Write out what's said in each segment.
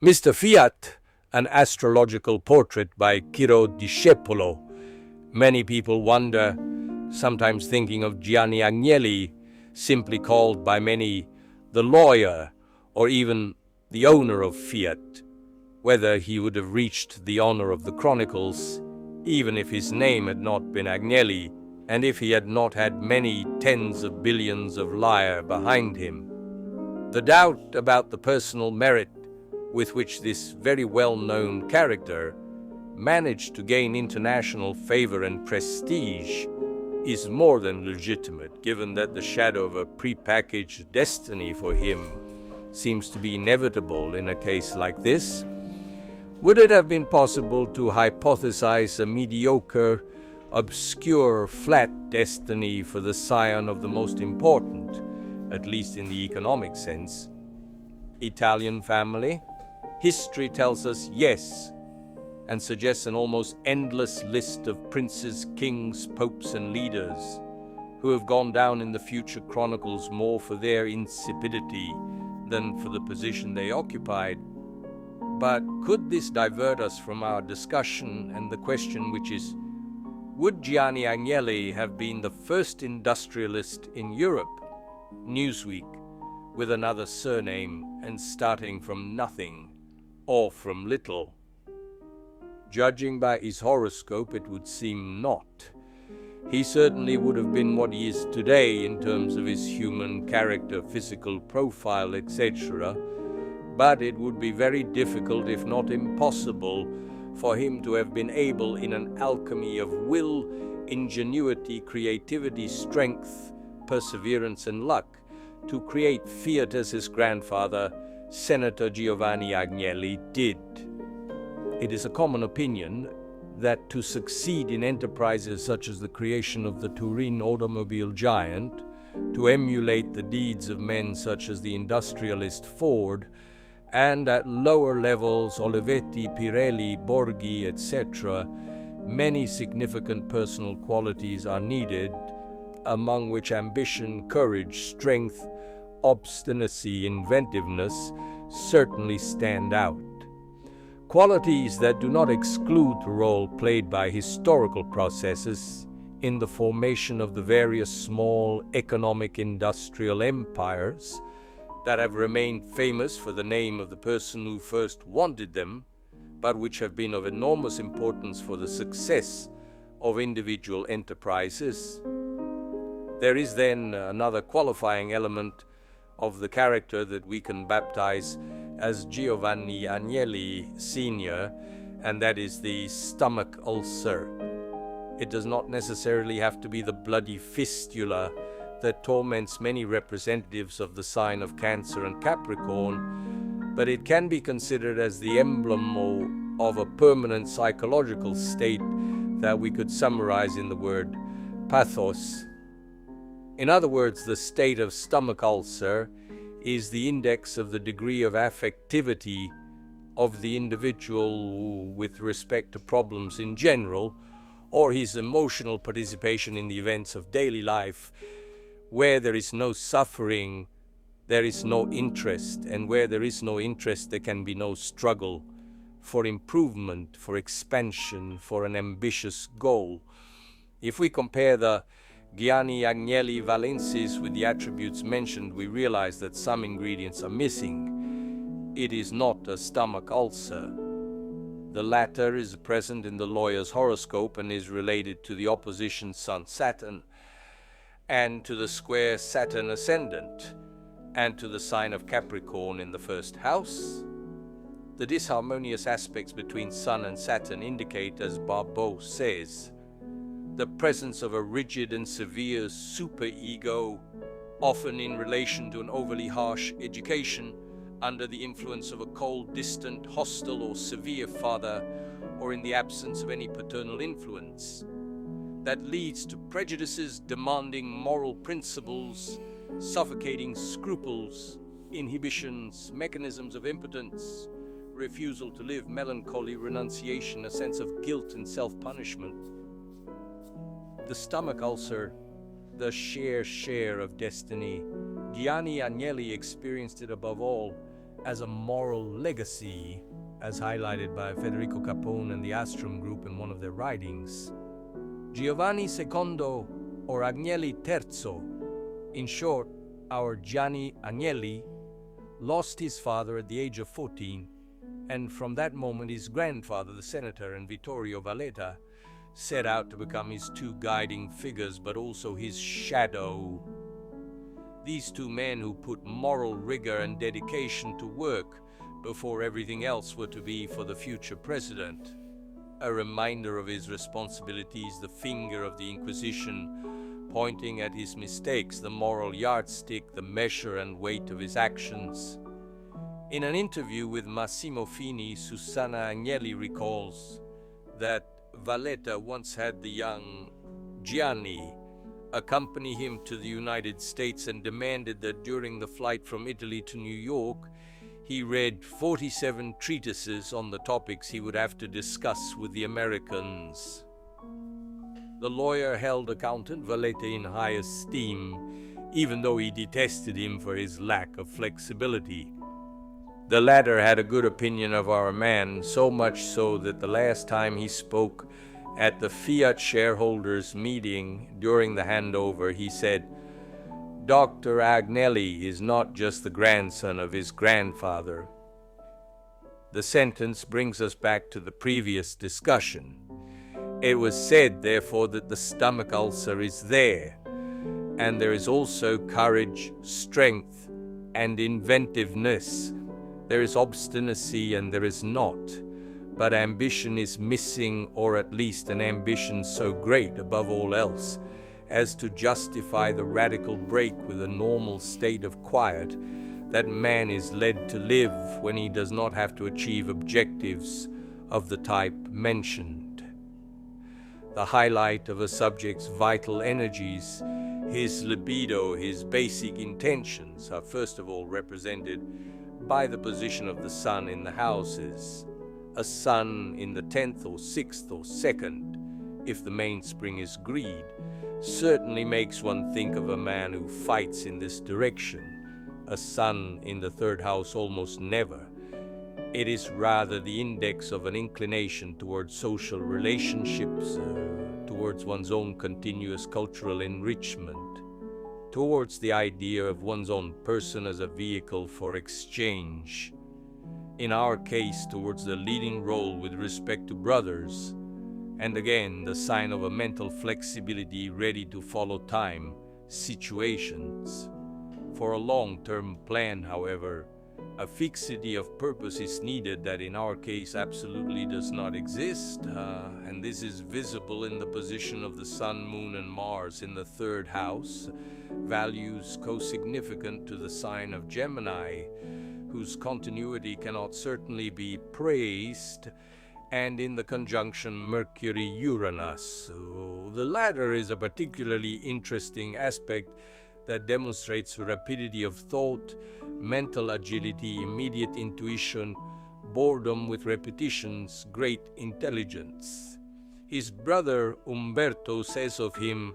Mr. Fiat, an astrological portrait by Ciro Discepolo. Many people wonder, sometimes thinking of Gianni Agnelli, simply called by many the lawyer or even the owner of Fiat, whether he would have reached the honor of the chronicles, even if his name had not been Agnelli, and if he had not had many tens of billions of lire behind him. The doubt about the personal merit with which this very well-known character managed to gain international favor and prestige is more than legitimate, given that the shadow of a prepackaged destiny for him seems to be inevitable in a case like this. Would it have been possible to hypothesize a mediocre, obscure, flat destiny for the scion of the most important, at least in the economic sense, Italian family? History tells us yes, and suggests an almost endless list of princes, kings, popes, and leaders who have gone down in the future chronicles more for their insipidity than for the position they occupied. But could this divert us from our discussion and the question which is, would Gianni Agnelli have been the first industrialist in Europe? Newsweek, with another surname and starting from nothing or from little. Judging by his horoscope, it would seem not. He certainly would have been what he is today in terms of his human character, physical profile, etc., but it would be very difficult, if not impossible, for him to have been able, in an alchemy of will, ingenuity, creativity, strength, perseverance, and luck, to create Fiat as his grandfather, Senator Giovanni Agnelli, did. It is a common opinion that to succeed in enterprises such as the creation of the Turin automobile giant, to emulate the deeds of men such as the industrialist Ford, and at lower levels Olivetti, Pirelli, Borghi, etc., many significant personal qualities are needed, among which ambition, courage, strength, obstinacy, inventiveness certainly stand out. Qualities that do not exclude the role played by historical processes in the formation of the various small economic industrial empires that have remained famous for the name of the person who first wanted them, but which have been of enormous importance for the success of individual enterprises. There is then another qualifying element of the character that we can baptize as Giovanni Agnelli Sr., and that is the stomach ulcer. It does not necessarily have to be the bloody fistula that torments many representatives of the sign of Cancer and Capricorn, but it can be considered as the emblem of a permanent psychological state that we could summarize in the word pathos. In other words, the state of stomach ulcer is the index of the degree of affectivity of the individual with respect to problems in general, or his emotional participation in the events of daily life. Where there is no suffering, there is no interest, and where there is no interest, there can be no struggle for improvement, for expansion, for an ambitious goal. If we compare the Gianni Agnelli Valensis with the attributes mentioned, we realize that some ingredients are missing. It is not a stomach ulcer. The latter is present in the lawyer's horoscope and is related to the opposition Sun Saturn, and to the square Saturn ascendant, and to the sign of Capricorn in the first house. The disharmonious aspects between Sun and Saturn indicate, as Barbeau says, the presence of a rigid and severe superego, often in relation to an overly harsh education, under the influence of a cold, distant, hostile, or severe father, or in the absence of any paternal influence, that leads to prejudices demanding moral principles, suffocating scruples, inhibitions, mechanisms of impotence, refusal to live, melancholy, renunciation, a sense of guilt and self-punishment. The stomach ulcer, the share of destiny. Gianni Agnelli experienced it above all as a moral legacy, as highlighted by Federico Capone and the Astrum Group in one of their writings. Giovanni II, or Agnelli III, in short, our Gianni Agnelli, lost his father at the age of 14, and from that moment his grandfather, the senator, and Vittorio Valletta, set out to become his two guiding figures, but also his shadow. These two men who put moral rigor and dedication to work before everything else were to be for the future president. A reminder of his responsibilities, the finger of the Inquisition pointing at his mistakes, the moral yardstick, the measure and weight of his actions. In an interview with Massimo Fini, Susanna Agnelli recalls that Valletta once had the young Gianni accompany him to the United States and demanded that during the flight from Italy to New York, he read 47 treatises on the topics he would have to discuss with the Americans. The lawyer held accountant Valletta in high esteem, even though he detested him for his lack of flexibility. The latter had a good opinion of our man, so much so that the last time he spoke at the Fiat shareholders' meeting during the handover, he said, "Dr. Agnelli is not just the grandson of his grandfather." The sentence brings us back to the previous discussion. It was said, therefore, that the stomach ulcer is there, and there is also courage, strength, and inventiveness. There is obstinacy and there is not, but ambition is missing, or at least an ambition so great above all else as to justify the radical break with a normal state of quiet that man is led to live when he does not have to achieve objectives of the type mentioned. The highlight of a subject's vital energies, his libido, his basic intentions, are first of all represented by the position of the sun in the houses. A sun in the 10th or 6th or 2nd, if the mainspring is greed, certainly makes one think of a man who fights in this direction. A sun in the 3rd house almost never. It is rather the index of an inclination towards social relationships, towards one's own continuous cultural enrichment, towards the idea of one's own person as a vehicle for exchange. In our case, towards the leading role with respect to brothers, and again, the sign of a mental flexibility ready to follow time, situations. For a long-term plan, however, a fixity of purpose is needed that in our case absolutely does not exist, and this is visible in the position of the Sun, Moon, and Mars in the 3rd house, values co-significant to the sign of Gemini, whose continuity cannot certainly be praised, and in the conjunction Mercury-Uranus. The latter is a particularly interesting aspect that demonstrates rapidity of thought, mental agility, immediate intuition, boredom with repetitions, great intelligence. His brother Umberto says of him,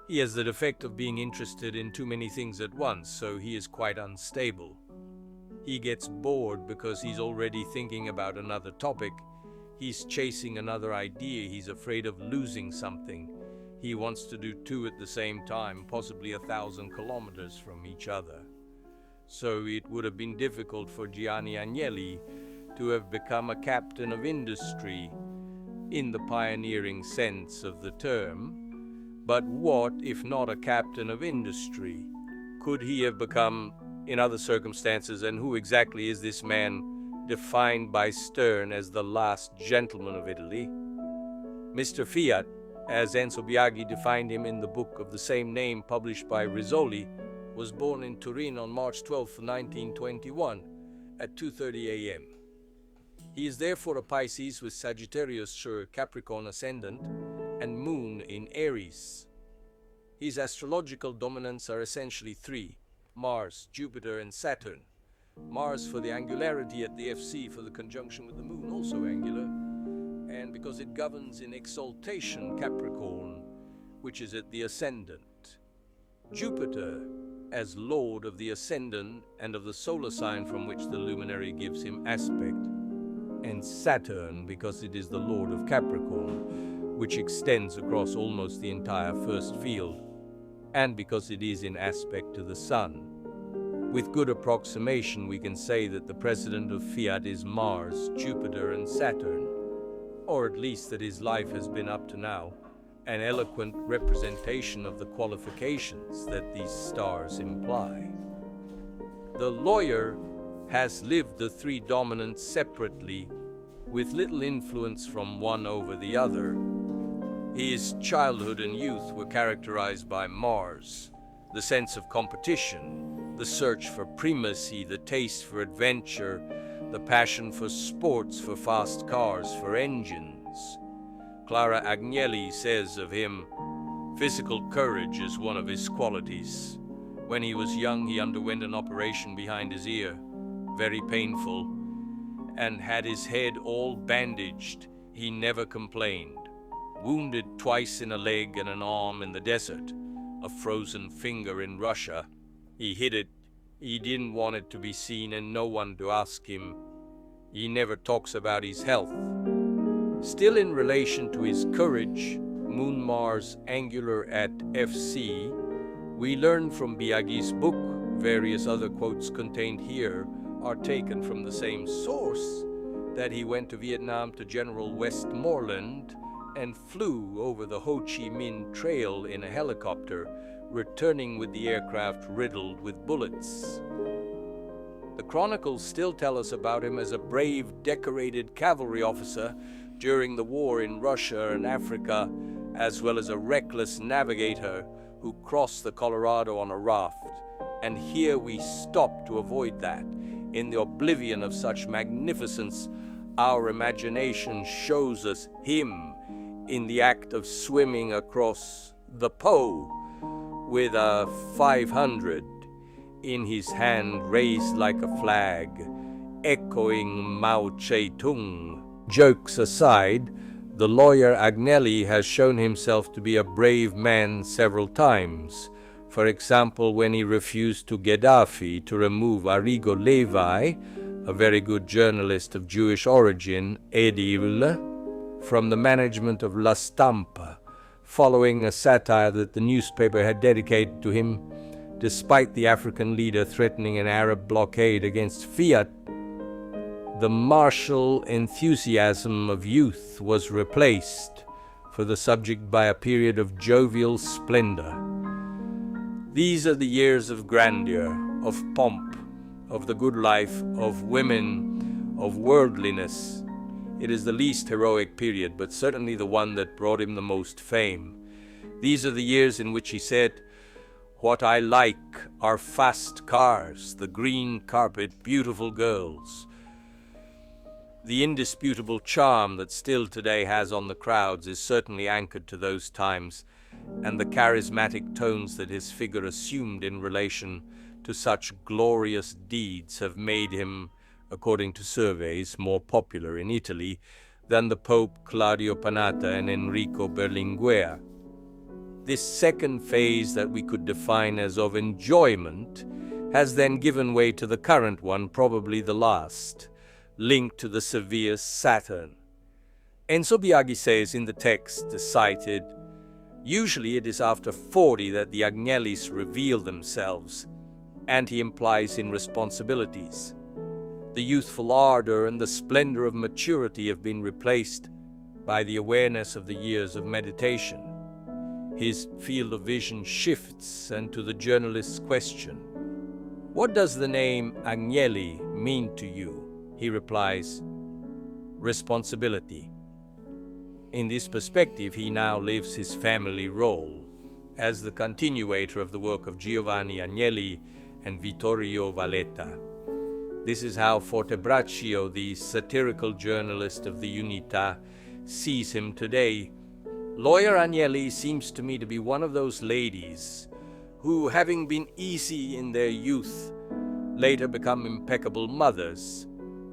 he has the defect of being interested in too many things at once, so he is quite unstable. He gets bored because he's already thinking about another topic. He's chasing another idea. He's afraid of losing something. He wants to do two at the same time, possibly 1,000 kilometers from each other. So it would have been difficult for Gianni Agnelli to have become a captain of industry in the pioneering sense of the term. But what, if not a captain of industry, could he have become in other circumstances, and who exactly is this man defined by Stern as the last gentleman of Italy? Mr. Fiat, as Enzo Biaggi defined him in the book of the same name published by Rizzoli, was born in Turin on March 12, 1921 at 2:30 a.m. He is therefore a Pisces with Sagittarius or Capricorn ascendant and moon in Aries. His astrological dominants are essentially three: Mars, Jupiter, and Saturn. Mars for the angularity at the FC for the conjunction with the moon, also angular, and because it governs in exaltation Capricorn, which is at the ascendant. Jupiter as lord of the ascendant and of the solar sign from which the luminary gives him aspect, and Saturn because it is the lord of Capricorn, which extends across almost the entire first field, and because it is in aspect to the Sun. With good approximation, we can say that the president of Fiat is Mars, Jupiter, and Saturn, or at least that his life has been up to now an eloquent representation of the qualifications that these stars imply. The lawyer has lived the three dominants separately, with little influence from one over the other. His childhood and youth were characterized by Mars, the sense of competition, the search for primacy, the taste for adventure, the passion for sports, for fast cars, for engines. Clara Agnelli says of him, "Physical courage is one of his qualities. When he was young, he underwent an operation behind his ear, very painful, and had his head all bandaged. He never complained. Wounded twice in a leg and an arm in the desert, a frozen finger in Russia. He hid it. He didn't want it to be seen and no one to ask him. He never talks about his health." Still in relation to his courage, Moon Mars angular at FC, we learn from Biaggi's book, various other quotes contained here are taken from the same source, that he went to Vietnam to General Westmoreland and flew over the Ho Chi Minh Trail in a helicopter, returning with the aircraft riddled with bullets. The chronicles still tell us about him as a brave, decorated cavalry officer during the war in Russia and Africa, as well as a reckless navigator who crossed the Colorado on a raft. And here we stop to avoid that. In the oblivion of such magnificence, our imagination shows us him in the act of swimming across the Po with a 500 in his hand raised like a flag, echoing Mao Zedong. Jokes aside, the lawyer Agnelli has shown himself to be a brave man several times. For example, when he refused to Gaddafi to remove Arrigo Levi, a very good journalist of Jewish origin, Edil, from the management of La Stampa, following a satire that the newspaper had dedicated to him, despite the African leader threatening an Arab blockade against Fiat. The martial enthusiasm of youth was replaced for the subject by a period of jovial splendor. These are the years of grandeur, of pomp, of the good life, of women, of worldliness. It is the least heroic period, but certainly the one that brought him the most fame. These are the years in which he said, "What I like are fast cars, the green carpet, beautiful girls." The indisputable charm that still today has on the crowds is certainly anchored to those times, and the charismatic tones that his figure assumed in relation to such glorious deeds have made him, according to surveys, more popular in Italy than the Pope Claudio Panatta and Enrico Berlinguer. This second phase that we could define as of enjoyment has then given way to the current one, probably the last, linked to the severe Saturn. Enzo Biaggi says in the text cited, "Usually it is after 40 that the Agnellis reveal themselves," and he implies in responsibilities. The youthful ardor and the splendor of maturity have been replaced by the awareness of the years of meditation. His field of vision shifts, and to the journalist's question, "What does the name Agnelli mean to you?" he replies, "Responsibility." In this perspective, he now lives his family role as the continuator of the work of Giovanni Agnelli and Vittorio Valletta. This is how Fortebraccio, the satirical journalist of the Unità, sees him today. "Lawyer Agnelli seems to me to be one of those ladies who, having been easy in their youth, later become impeccable mothers,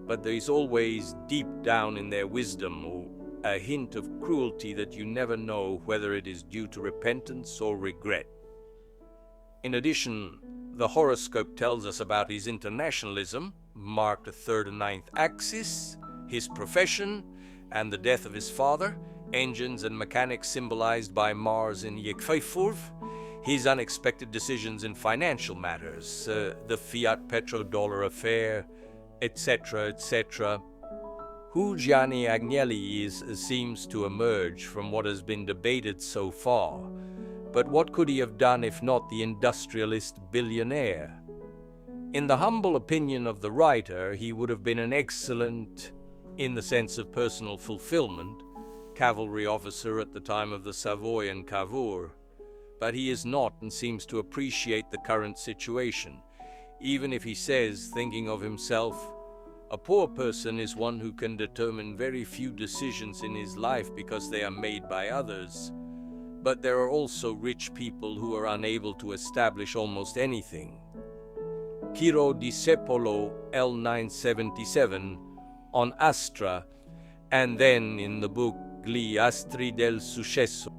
but there is always deep down in their wisdom a hint of cruelty that you never know whether it is due to repentance or regret." In addition, The horoscope tells us about his internationalism, marked the third and ninth axis, his profession, and the death of his father, engines and mechanics symbolized by Mars in Yekfeifurv, his unexpected decisions in financial matters, the Fiat petrodollar affair, etc., etc. Who Gianni Agnelli is seems to emerge from what has been debated so far. But what could he have done if not the industrialist billionaire? In the humble opinion of the writer, he would have been an excellent, in the sense of personal fulfillment, cavalry officer at the time of the Savoyan Cavour. But he is not and seems to appreciate the current situation, even if he says, thinking of himself, "A poor person is one who can determine very few decisions in his life because they are made by others. But there are also rich people who are unable to establish almost anything." Ciro Discepolo, L977, on Astra, and then in the book Gli Astri del Successo.